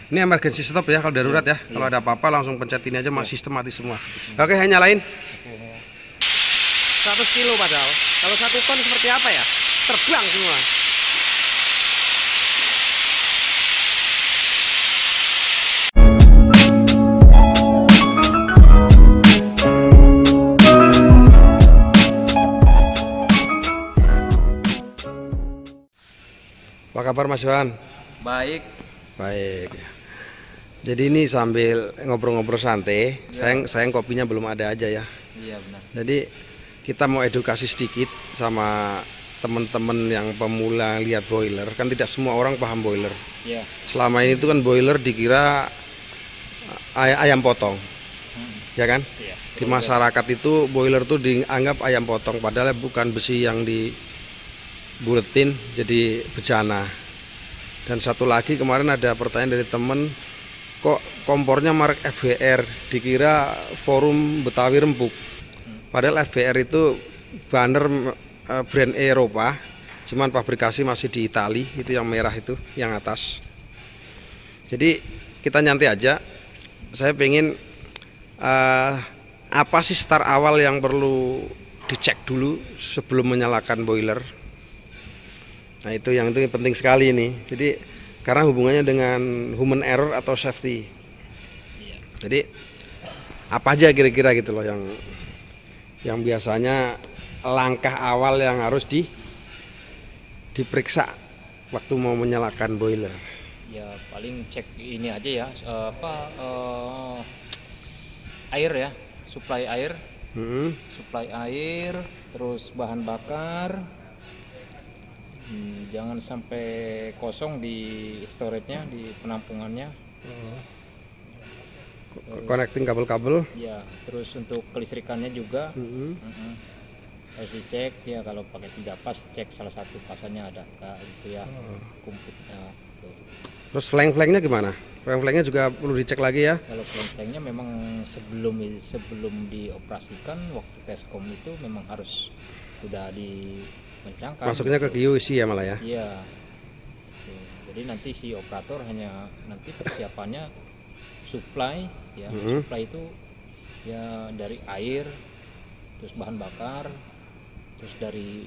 Ini emergency stop ya kalau darurat ya. Kalau ada apa-apa langsung pencet ini aja, sistematis semua. Oke, nyalain. 100 kilo padahal. Kalau 1 ton seperti apa ya? Terbang semua. Apa kabar Mas Yohan? Baik. Baik. Jadi ini sambil ngobrol-ngobrol santai, sayang kopinya belum ada aja ya. Iya benar. Jadi kita mau edukasi sedikit sama teman-teman yang pemula lihat boiler. Kan tidak semua orang paham boiler. Iya. Selama ini itu kan boiler dikira ayam potong, ya kan? Iya. Di masyarakat itu boiler tuh dianggap ayam potong, padahal bukan besi yang dibuletin jadi bejana. Dan satu lagi kemarin ada pertanyaan dari temen, kok kompornya merek FBR, dikira forum Betawi Rempuk. Padahal FBR itu banner brand Eropa, cuman pabrikasi masih di Itali, itu yang merah itu, yang atas. Jadi kita nyantai aja. Saya pengen apa sih start awal yang perlu dicek dulu sebelum menyalakan boiler. Nah itu penting sekali nih. Jadi karena hubungannya dengan human error atau safety. Jadi apa aja kira-kira gitu loh yang biasanya langkah awal yang harus diperiksa waktu mau menyalakan boiler. Ya paling cek ini aja ya, air ya, suplai air, terus bahan bakar. Jangan sampai kosong di storage-nya, di penampungannya. Connecting kabel-kabel. Ya, terus untuk kelistrikannya juga harus dicek ya. Kalau pakai 3 pas, cek salah satu pasannya ada enggak gitu ya. Kumputnya gitu. Terus flank-flanknya gimana? Flank-flanknya juga perlu dicek lagi ya. Kalau flank-flanknya memang sebelum dioperasikan waktu tescom itu memang harus sudah mencangkang. Masuknya ke QC ya malah ya. Iya. Jadi nanti si operator hanya nanti persiapannya supply ya. Supply itu ya dari air, terus bahan bakar, terus dari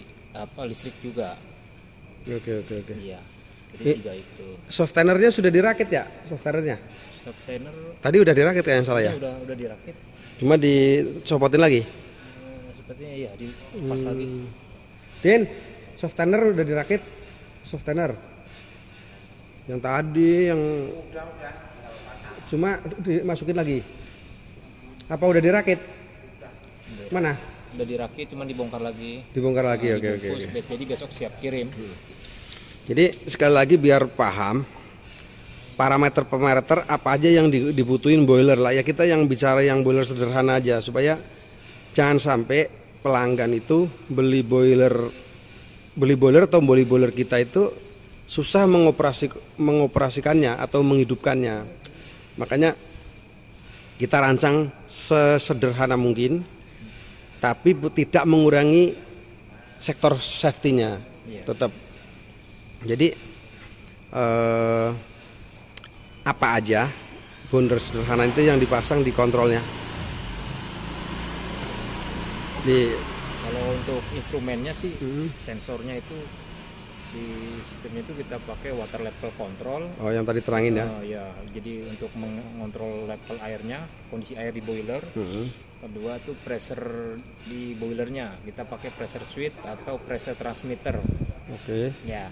listrik juga. Oke. Iya. Jadi 3 itu. Softenernya sudah dirakit ya? Softenernya? Softener tadi udah dirakit kan yang salah ya? Udah dirakit. Cuma dicopotin lagi? Sepertinya iya, dilepas lagi. Din, softener udah dirakit? Softener yang tadi yang cuma dimasukin lagi? Apa udah dirakit? Mana? Udah dirakit, cuma dibongkar lagi. Dibongkar lagi, oke. Jadi besok siap kirim. Jadi sekali lagi biar paham parameter apa aja yang dibutuhin boiler lah ya. Kita yang bicara yang boiler sederhana aja supaya jangan sampai pelanggan itu beli boiler atau boiler kita itu susah mengoperasikannya atau menghidupkannya. Makanya kita rancang sesederhana mungkin, tapi tidak mengurangi sektor safety-nya. Tetap. Jadi apa aja boiler sederhana itu yang dipasang di kontrolnya. Kalau untuk instrumennya sih sensornya itu di sistemnya itu kita pakai water level control. Oh yang tadi terangin ya? Ya, jadi untuk mengontrol level airnya, kondisi air di boiler. Kedua tuh pressure di boilernya, kita pakai pressure switch atau pressure transmitter. Oke. Ya,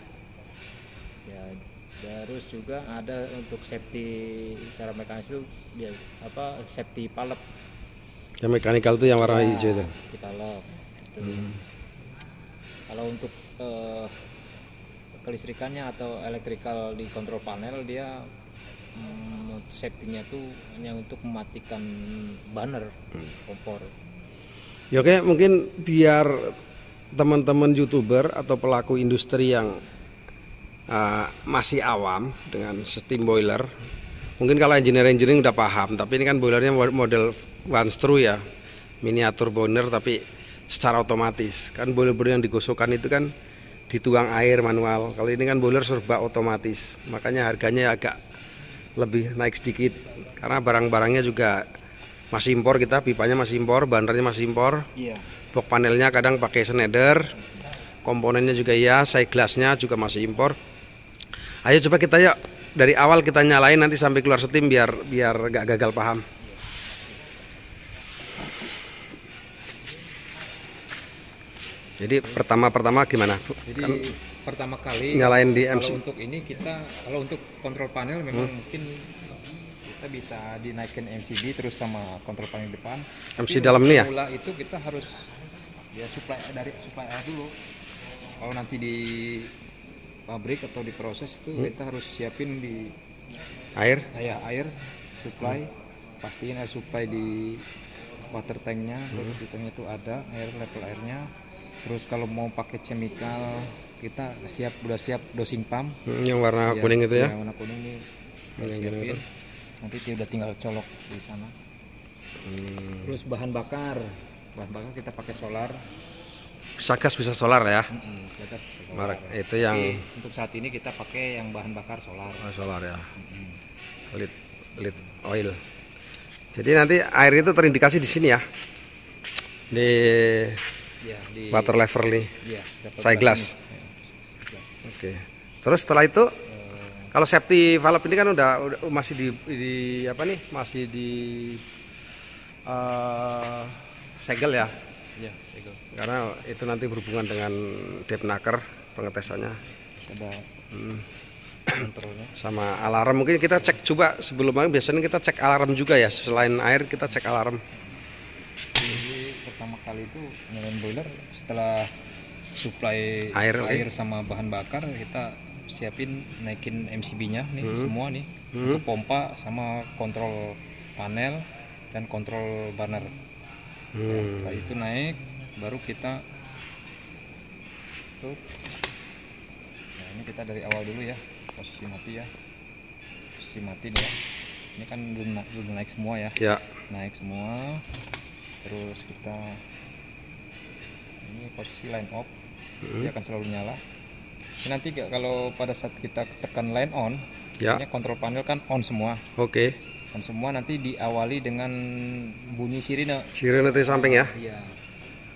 terus juga ada untuk safety secara mekanis itu safety palep. Yang mekanikal itu yang warna hijau itu. Palep. Kalau untuk kelistrikannya atau elektrikal di kontrol panel, dia safety-nya tuh hanya untuk mematikan banner kompor. Ya oke, mungkin biar teman-teman YouTuber atau pelaku industri yang masih awam dengan steam boiler, mungkin kalau engineering udah paham, tapi ini kan boilernya model one screw ya, miniatur boiler tapi secara otomatis. Kan boiler-boiler yang digosokkan itu kan dituang air manual. Kalau ini kan boiler serba otomatis, makanya harganya agak lebih naik sedikit karena barang-barangnya juga masih impor, kita pipanya masih impor, bandernya masih impor. Iya. Box panelnya kadang pakai Schneider, komponennya juga iya, side glassnya juga masih impor. Ayo coba kita yuk dari awal kita nyalain nanti sampai keluar steam biar gak gagal paham. Jadi pertama gimana? Jadi Kan pertama kali nyalain di kalau MC. untuk ini kalau untuk kontrol panel memang mungkin kita bisa dinaikin MCB terus sama kontrol panel depan. MC dalam ini ya? Mula itu kita harus ya supply air dulu. Kalau nanti di pabrik atau di proses itu kita harus siapin di Air. air supply, pastiin air supply di water tanknya, di tanknya itu ada level airnya. Terus kalau mau pakai chemical kita udah siap dosing pump Yang warna kuning itu ya? warna kuning ini kita siapin. Nanti udah tinggal colok di sana. Terus bahan bakar kita pakai solar. Bisa gas bisa solar ya? Bisa gas, bisa solar. Itu yang Untuk saat ini kita pakai yang bahan bakar solar. solar ya. Lead oil. Jadi nanti air itu terindikasi di sini ya. Di Ya, di water level nih. ya, Side glass. Oke. Terus setelah itu kalau safety valve ini kan udah masih di apa nih? Masih di segel ya. Ya, segel. Karena itu nanti berhubungan dengan depnaker pengetesannya. Ada kontrolnya. Sama alarm mungkin kita cek coba sebelum main, biasanya kita cek alarm juga ya, selain air kita cek alarm. Jadi pertama kali itu nyalain boiler setelah supply Air sama bahan bakar kita siapin naikin MCB-nya nih semua nih untuk pompa sama kontrol panel dan kontrol burner. Setelah itu naik baru kita tutup. Nah, ini kita dari awal dulu ya, posisi mati ya. Posisi mati dia. Ini kan udah naik semua ya. Ya. Naik semua. Terus kita ini posisi line off, dia akan selalu nyala. Ini nanti kalau pada saat kita tekan line on, Ya. ini kontrol panel kan on semua. Oke. On semua nanti diawali dengan bunyi sirine. Sirene itu di samping ya. Iya.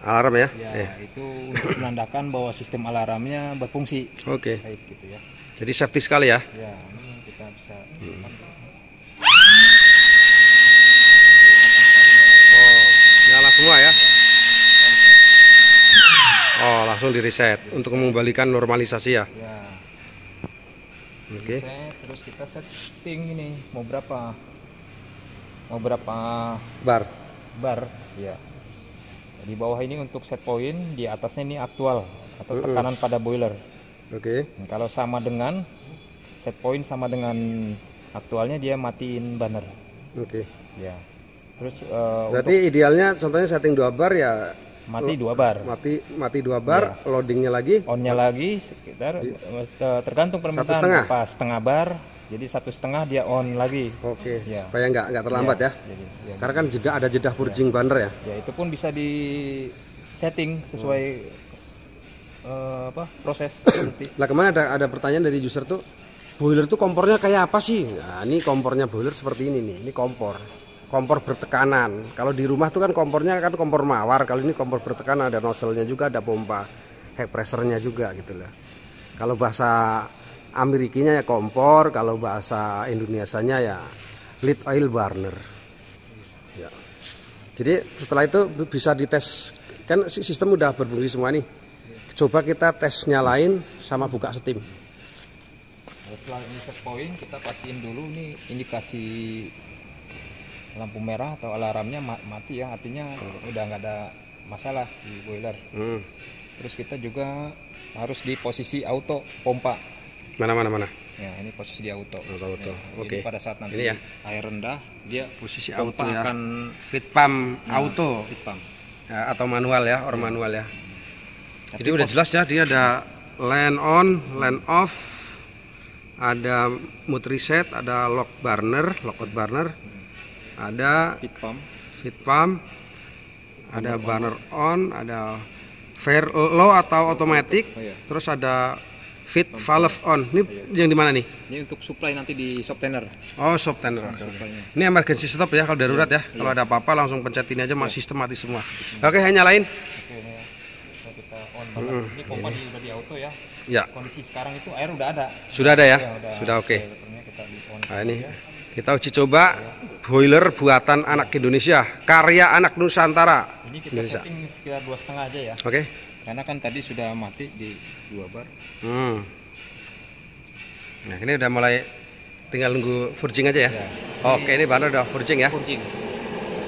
Alarm ya. Ya, itu untuk menandakan bahwa sistem alarmnya berfungsi. Oke. Baik gitu ya. Jadi safety sekali ya. Ya, ini kita bisa Nyala semua ya. Oh, langsung di reset untuk mengembalikan normalisasi ya. ya. Oke. Set, terus kita setting ini mau berapa Bar. bar ya. Di bawah ini untuk set point, di atasnya ini aktual atau tekanan pada boiler. Oke. Dan kalau sama dengan set point sama dengan aktualnya dia matiin burner Oke. ya. Terus Berarti idealnya contohnya setting 2 bar ya, mati 2 bar, mati 2 bar, loadingnya lagi. onnya lagi sekitar tergantung permintaan 1,5. pas setengah bar, jadi 1,5 dia on lagi. Oke. Ya. Supaya nggak terlambat ya. Jadi, ya, Karena kan ada jeda purging burner ya. ya itu pun bisa di setting sesuai proses nanti. Lah kemana ada pertanyaan dari user tuh, boiler tuh kompornya kayak apa sih? Nah, ini kompornya boiler seperti ini nih. Ini kompor bertekanan. Kalau di rumah tuh kan kompornya kan kompor mawar. Kalau ini kompor bertekanan, ada nozzle-nya juga, ada pompa high pressure-nya juga gitu lah. Kalau bahasa Amerikinya ya kompor, kalau bahasa Indonesianya ya lead oil burner. Ya. Jadi setelah itu bisa dites, kan sistem udah berfungsi semua nih. Coba kita tes nyalain sama buka steam. Setelah ini set point kita pastiin dulu nih indikasi lampu merah atau alarmnya mati ya, artinya udah nggak ada masalah di boiler. Terus kita juga harus di posisi auto pompa. Mana. Ya, ini posisi di auto. Auto. Ya, Oke. jadi pada saat nanti Ini ya? air rendah, dia Posisi pompa auto ya. akan Feed pump auto fit pump. ya, atau manual ya, manual ya. Tapi Jadi udah jelas ya, dia ada land on, land off, ada mood reset, ada lock out burner, ada fit pump. feed pump, ada burner on, ada fair low atau automatic, Oh, iya. terus ada Fit valve on. Ini yang di mana nih? Ini untuk supply nanti di subtenner. Oh, subtenner. Ini emergency stop ya kalau darurat ya. Kalau ada apa-apa langsung pencet ini aja, sistem mati semua. Oke, nyalain. Kita on banget. Ini pompa udah di auto ya. Ya. Kondisi sekarang itu air udah ada. Sudah ada ya? Sudah oke. Nah, ini kita uji coba boiler buatan anak Indonesia, karya anak Nusantara. Ini kita setting sekitar 2,5 aja ya. Oke. Karena kan tadi sudah mati di 2 bar. Nah, ini udah mulai tinggal nunggu forging aja ya. Oke, ini banner udah forging ya.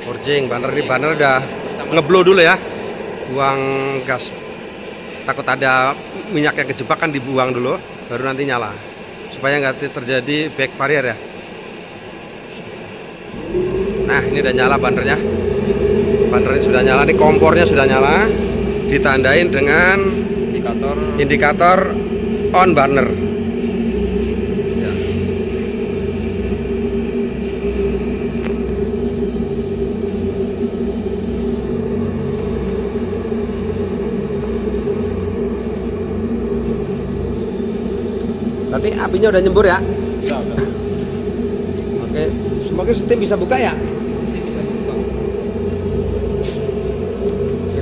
Forging, banner udah ngeblow dulu ya. Buang gas. Takut ada minyak yang kejebak kan dibuang dulu, baru nanti nyala. Supaya nggak terjadi backfire ya. Nah, ini udah nyala bannernya. Bannernya sudah nyala, ini kompornya sudah nyala. Ditandain dengan indikator on burner. Ya. Berarti apinya udah nyembur ya? Udah. Oke, semoga steam bisa buka ya.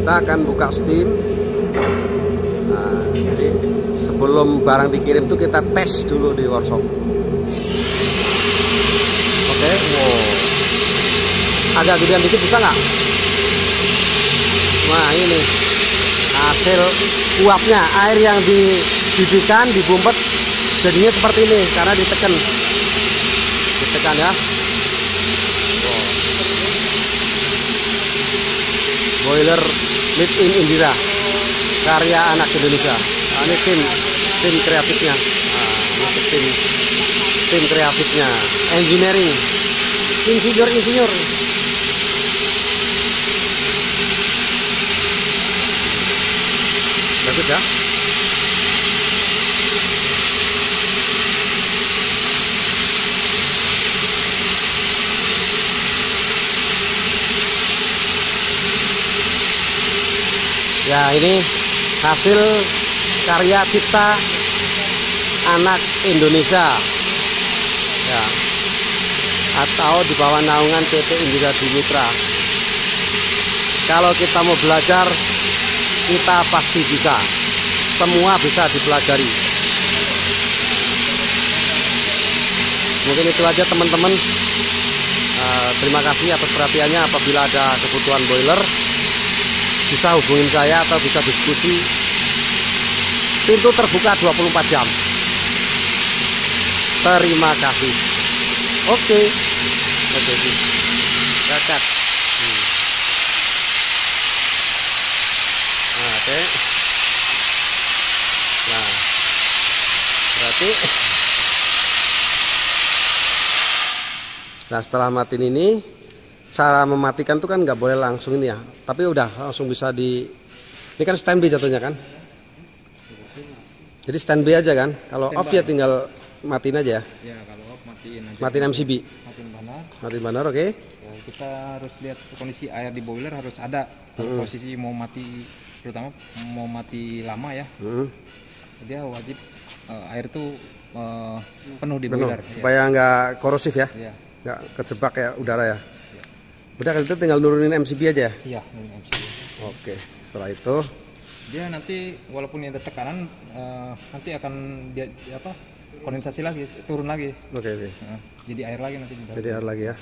Kita akan buka steam. Nah, jadi sebelum barang dikirim tuh kita tes dulu di workshop. Oke, wow. Agak gedean dikit bisa nggak? Nah, ini hasil uapnya, air yang dididihkan, dibumpet jadinya seperti ini karena ditekan ya. Wow. Boiler made in Indira, karya anak Indonesia. Nah, ini tim kreatifnya. Nah, ini tim kreatifnya, engineering, insinyur. Bagus ya. Ya, ini hasil karya cipta anak Indonesia ya, atau di bawah naungan PT Indira Dimitra. Kalau kita mau belajar, kita pasti bisa. Semua bisa dipelajari. Mungkin itu aja teman-teman. Terima kasih atas perhatiannya. Apabila ada kebutuhan boiler, bisa hubungin saya atau bisa diskusi. Pintu terbuka 24 jam. Terima kasih. Oke. Cacat. Nah, oke. Nah, berarti nah, setelah matiin ini, cara mematikan tuh kan nggak boleh langsung ini ya, tapi udah langsung bisa ini kan standby jatuhnya kan, jadi standby aja kan. Kalau off ya tinggal matiin aja ya. Ya, kalau off matiin aja. Matiin MCB. Matiin banar, oke. Ya, kita harus lihat kondisi air di boiler harus ada. Posisi mau mati, terutama mau mati lama ya. Dia wajib air tuh penuh di boiler. Supaya nggak korosif ya. Nggak kejebak ya udara ya. Udah, kalau itu tinggal nurunin MCB aja ya? Iya, nurunin MCB. Oke, setelah itu dia nanti walaupun ada tekanan nanti akan dia kondensasi lagi, turun lagi. Oke. Jadi air lagi nanti. Jadi air lagi ya.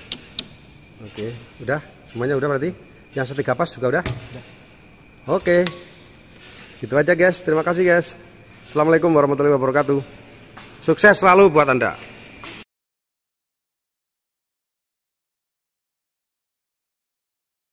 Oke, udah semuanya udah berarti. Yang setiga pas juga udah. Oke. Gitu aja guys. Terima kasih guys. Assalamualaikum warahmatullahi wabarakatuh. Sukses selalu buat Anda.